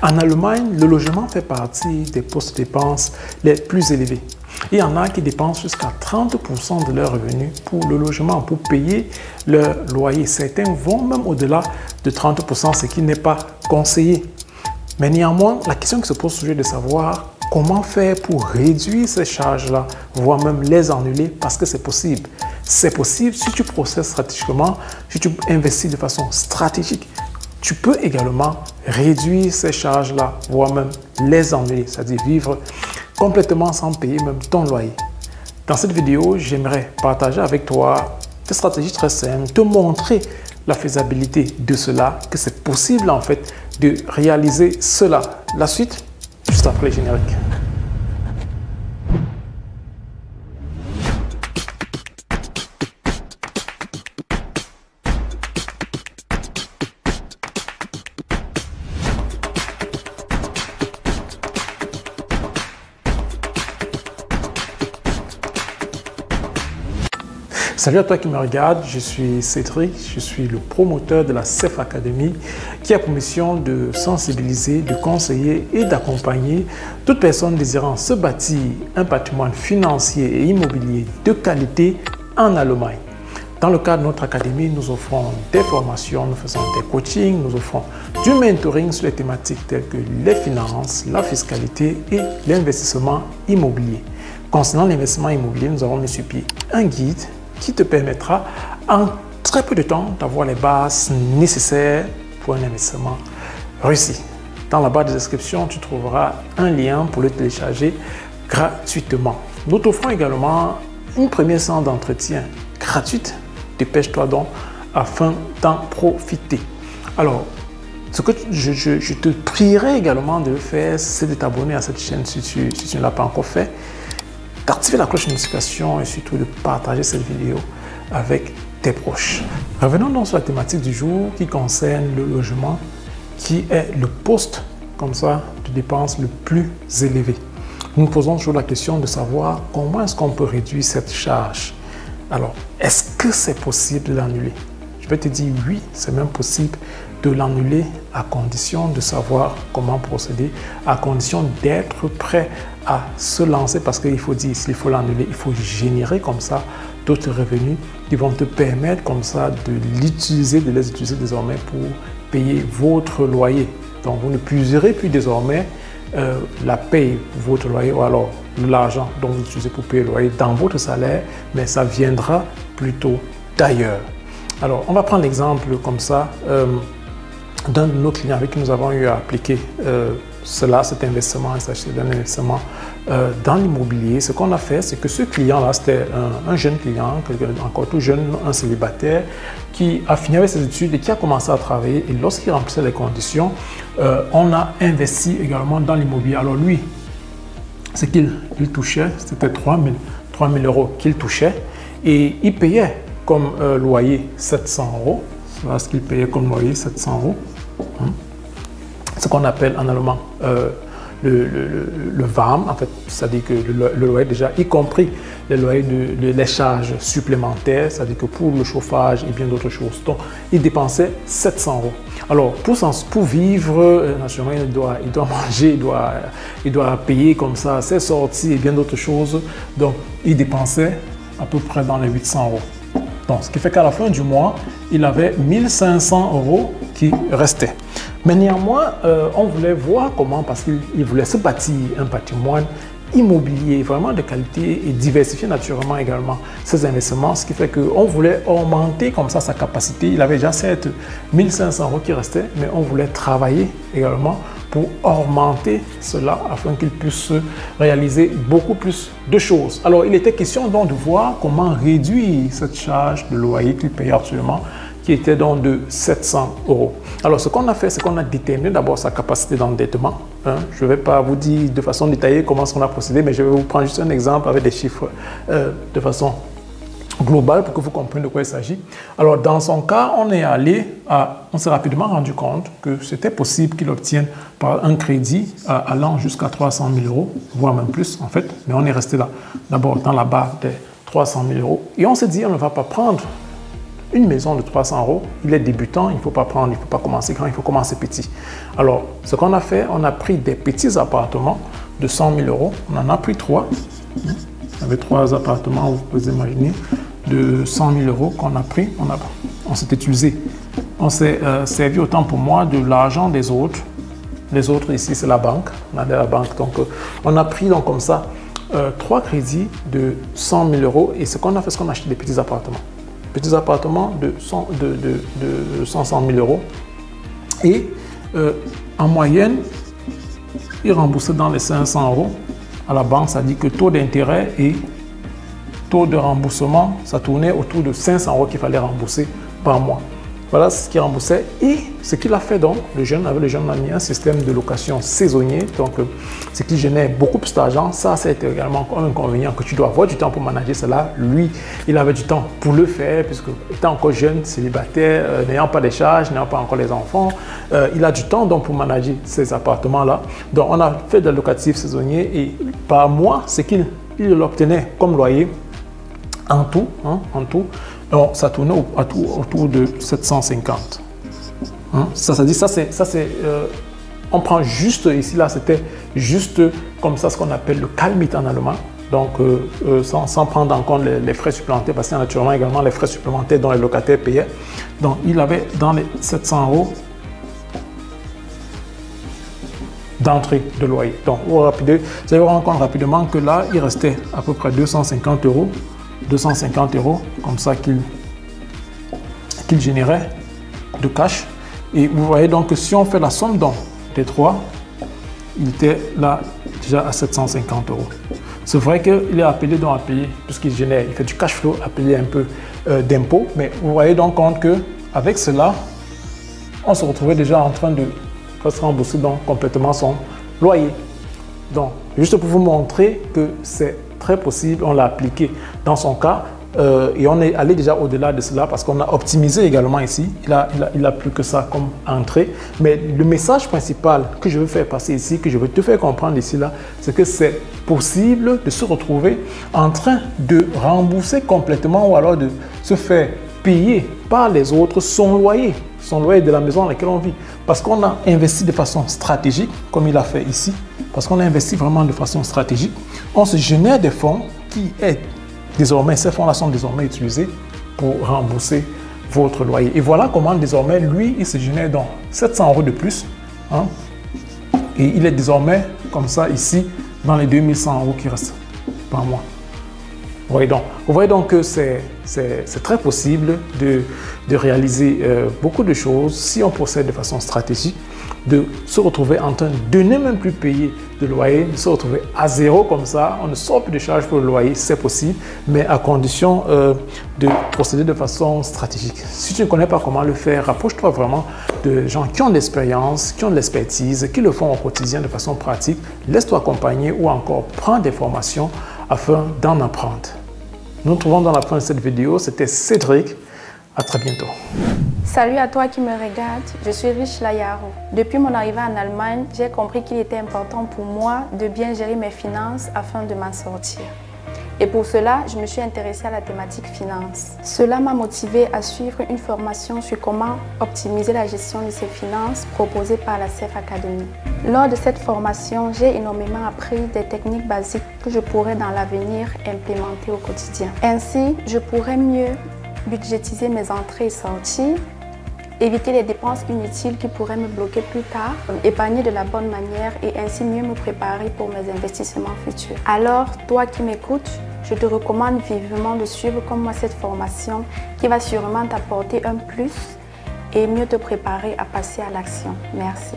En Allemagne, le logement fait partie des postes de dépenses les plus élevés. Il y en a qui dépensent jusqu'à 30% de leurs revenus pour le logement, pour payer leur loyer. Certains vont même au-delà de 30%, ce qui n'est pas conseillé. Mais néanmoins, la question qui se pose toujours est de savoir comment faire pour réduire ces charges-là, voire même les annuler, parce que c'est possible. C'est possible si tu procèdes stratégiquement, si tu investis de façon stratégique. Tu peux également réduire ces charges-là, voire même les annuler, c'est-à-dire vivre complètement sans payer même ton loyer. Dans cette vidéo, j'aimerais partager avec toi des stratégies très simples, te montrer la faisabilité de cela, que c'est possible en fait de réaliser cela. La suite, juste après le générique. Salut à toi qui me regarde, je suis Cédric, je suis le promoteur de la CEF Academy qui a pour mission de sensibiliser, de conseiller et d'accompagner toute personne désirant se bâtir un patrimoine financier et immobilier de qualité en Allemagne. Dans le cadre de notre académie, nous offrons des formations, nous faisons des coachings, nous offrons du mentoring sur les thématiques telles que les finances, la fiscalité et l'investissement immobilier. Concernant l'investissement immobilier, nous avons mis sur pied un guide qui te permettra en très peu de temps d'avoir les bases nécessaires pour un investissement réussi. Dans la barre de description, tu trouveras un lien pour le télécharger gratuitement. Nous t'offrons également une première séance d'entretien gratuite. Dépêche-toi donc afin d'en profiter. Alors, ce que je te prierai également de faire, c'est de t'abonner à cette chaîne si tu ne l'as pas encore fait, d'activer la cloche de notification et surtout de partager cette vidéo avec tes proches. Revenons donc sur la thématique du jour qui concerne le logement, qui est le poste comme ça de dépenses le plus élevé. Nous nous posons toujours la question de savoir comment est-ce qu'on peut réduire cette charge. Alors, est-ce que c'est possible de l'annuler? Je vais te dire oui, c'est même possible de l'annuler à condition de savoir comment procéder, à condition d'être prêt à se lancer, parce qu'il faut dire, s'il faut l'annuler, il faut générer comme ça d'autres revenus qui vont te permettre comme ça de les utiliser désormais pour payer votre loyer. Donc vous ne puiserez plus désormais la paye pour votre loyer ou alors l'argent dont vous utilisez pour payer le loyer dans votre salaire, mais ça viendra plutôt d'ailleurs. Alors on va prendre l'exemple comme ça d'un de nos clients avec qui nous avons eu à appliquer cet investissement, il s'agit d'un investissement dans l'immobilier. Ce qu'on a fait, c'est que ce client-là, c'était un jeune client, encore tout jeune, un célibataire, qui a fini avec ses études et qui a commencé à travailler. Et lorsqu'il remplissait les conditions, on a investi également dans l'immobilier. Alors lui, ce qu'il touchait, c'était 3 000 euros qu'il touchait et il payait comme loyer 700 euros. Voilà ce qu'il payait comme loyer, 700 euros. Ce qu'on appelle en allemand le VAM, en fait, c'est-à-dire que le loyer déjà, y compris les loyers les charges supplémentaires, c'est-à-dire que pour le chauffage et bien d'autres choses. Donc, il dépensait 700 euros. Alors, pour vivre, naturellement, il doit manger, il doit payer comme ça ses sorties et bien d'autres choses. Donc, il dépensait à peu près dans les 800 euros. Donc, ce qui fait qu'à la fin du mois, il avait 1500 euros qui restaient. Mais néanmoins, on voulait voir comment, parce qu'il voulait se bâtir un patrimoine immobilier vraiment de qualité et diversifier naturellement également ses investissements, ce qui fait qu'on voulait augmenter comme ça sa capacité. Il avait déjà certes 1500 euros qui restaient, mais on voulait travailler également pour augmenter cela afin qu'il puisse réaliser beaucoup plus de choses. Alors, il était question donc de voir comment réduire cette charge de loyer qu'il payait actuellement, qui était donc de 700 euros. Alors, ce qu'on a fait, c'est qu'on a déterminé d'abord sa capacité d'endettement. Je ne vais pas vous dire de façon détaillée comment on a procédé, mais je vais vous prendre juste un exemple avec des chiffres de façon globale pour que vous compreniez de quoi il s'agit. Alors, dans son cas, on s'est rapidement rendu compte que c'était possible qu'il obtienne par un crédit allant jusqu'à 300 000 euros, voire même plus en fait, mais on est resté là, d'abord dans la barre des 300 000 euros. Et on s'est dit, on ne va pas prendre une maison de 300 €, il est débutant, il ne faut pas commencer grand, il faut commencer petit. Alors, ce qu'on a fait, on a pris des petits appartements de 100 000 €. On en a pris 3. Il y avait 3 appartements, vous pouvez imaginer, de 100 000 € qu'on a pris. On s'est utilisé. On s'est servi autant pour moi de l'argent des autres. Les autres ici, c'est la banque. On a de la banque. Donc, on a pris donc comme ça 3 crédits de 100 000 € et ce qu'on a fait, c'est qu'on a acheté des petits appartements. Petits appartements de 100 000 €. Et en moyenne, ils remboursaient dans les 500 € à la banque. Ça dit que taux d'intérêt et taux de remboursement, ça tournait autour de 500 € qu'il fallait rembourser par mois. Voilà ce qu'il remboursait et ce qu'il a fait donc, le jeune a mis un système de location saisonnier, donc ce qui génère beaucoup plus d'argent. Ça, c'est également un inconvénient que tu dois avoir du temps pour manager cela. Lui, il avait du temps pour le faire puisque étant encore jeune, célibataire, n'ayant pas de charges, n'ayant pas encore les enfants, il a du temps donc pour manager ces appartements-là. Donc, on a fait des locatifs saisonniers et par mois, ce qu'il obtenait comme loyer en tout, donc, ça tournait autour de 750. On prend juste ici, là, c'était juste comme ça, ce qu'on appelle le Kalmit en allemand. Donc, sans prendre en compte les frais supplémentaires, parce qu'il y a naturellement également les frais supplémentaires dont les locataires payaient. Donc, il avait dans les 700 € d'entrée de loyer. Donc, vous allez vous rendre compte rapidement que là, il restait à peu près 250 €. 250 € comme ça qu'il générait de cash. Et vous voyez donc que si on fait la somme donc des 3, il était là déjà à 750 €. C'est vrai qu'il est appelé donc à payer, puisqu'il génère, il fait du cash flow, à payer un peu d'impôts. Mais vous voyez donc compte qu'avec cela, on se retrouvait déjà en train de se rembourser donc complètement son loyer. Donc, juste pour vous montrer que c'est très possible, on l'a appliqué dans son cas et on est allé déjà au-delà de cela parce qu'on a optimisé également ici. Il a plus que ça comme entrée. Mais le message principal que je veux faire passer ici, que je veux te faire comprendre ici, là, c'est que c'est possible de se retrouver en train de rembourser complètement ou alors de se faire payer par les autres son loyer de la maison dans laquelle on vit. Parce qu'on a investi de façon stratégique, comme il a fait ici, parce qu'on a investi vraiment de façon stratégique, on se génère des fonds qui est désormais, ces fonds-là sont désormais utilisés pour rembourser votre loyer. Et voilà comment désormais, lui, il se génère donc 700 € de plus. Et il est désormais comme ça ici, dans les 2100 € qui restent par mois. Vous voyez donc que c'est très possible de réaliser beaucoup de choses si on procède de façon stratégique, de se retrouver en train de ne même plus payer de loyer, de se retrouver à zéro comme ça, on ne sort plus de charges pour le loyer, c'est possible, mais à condition de procéder de façon stratégique. Si tu ne connais pas comment le faire, rapproche-toi vraiment de gens qui ont de l'expérience, qui ont de l'expertise, qui le font au quotidien de façon pratique, laisse-toi accompagner ou encore prends des formations afin d'en apprendre. Nous nous retrouvons dans la fin de cette vidéo. C'était Cédric. À très bientôt. Salut à toi qui me regarde. Je suis Richla Yaro. Depuis mon arrivée en Allemagne, j'ai compris qu'il était important pour moi de bien gérer mes finances afin de m'en sortir. Et pour cela, je me suis intéressée à la thématique finance. Cela m'a motivée à suivre une formation sur comment optimiser la gestion de ses finances proposée par la CEF Academy. Lors de cette formation, j'ai énormément appris des techniques basiques que je pourrais dans l'avenir implémenter au quotidien. Ainsi, je pourrais mieux budgétiser mes entrées et sorties, éviter les dépenses inutiles qui pourraient me bloquer plus tard, épargner de la bonne manière et ainsi mieux me préparer pour mes investissements futurs. Alors, toi qui m'écoutes, je te recommande vivement de suivre comme moi cette formation qui va sûrement t'apporter un plus et mieux te préparer à passer à l'action. Merci.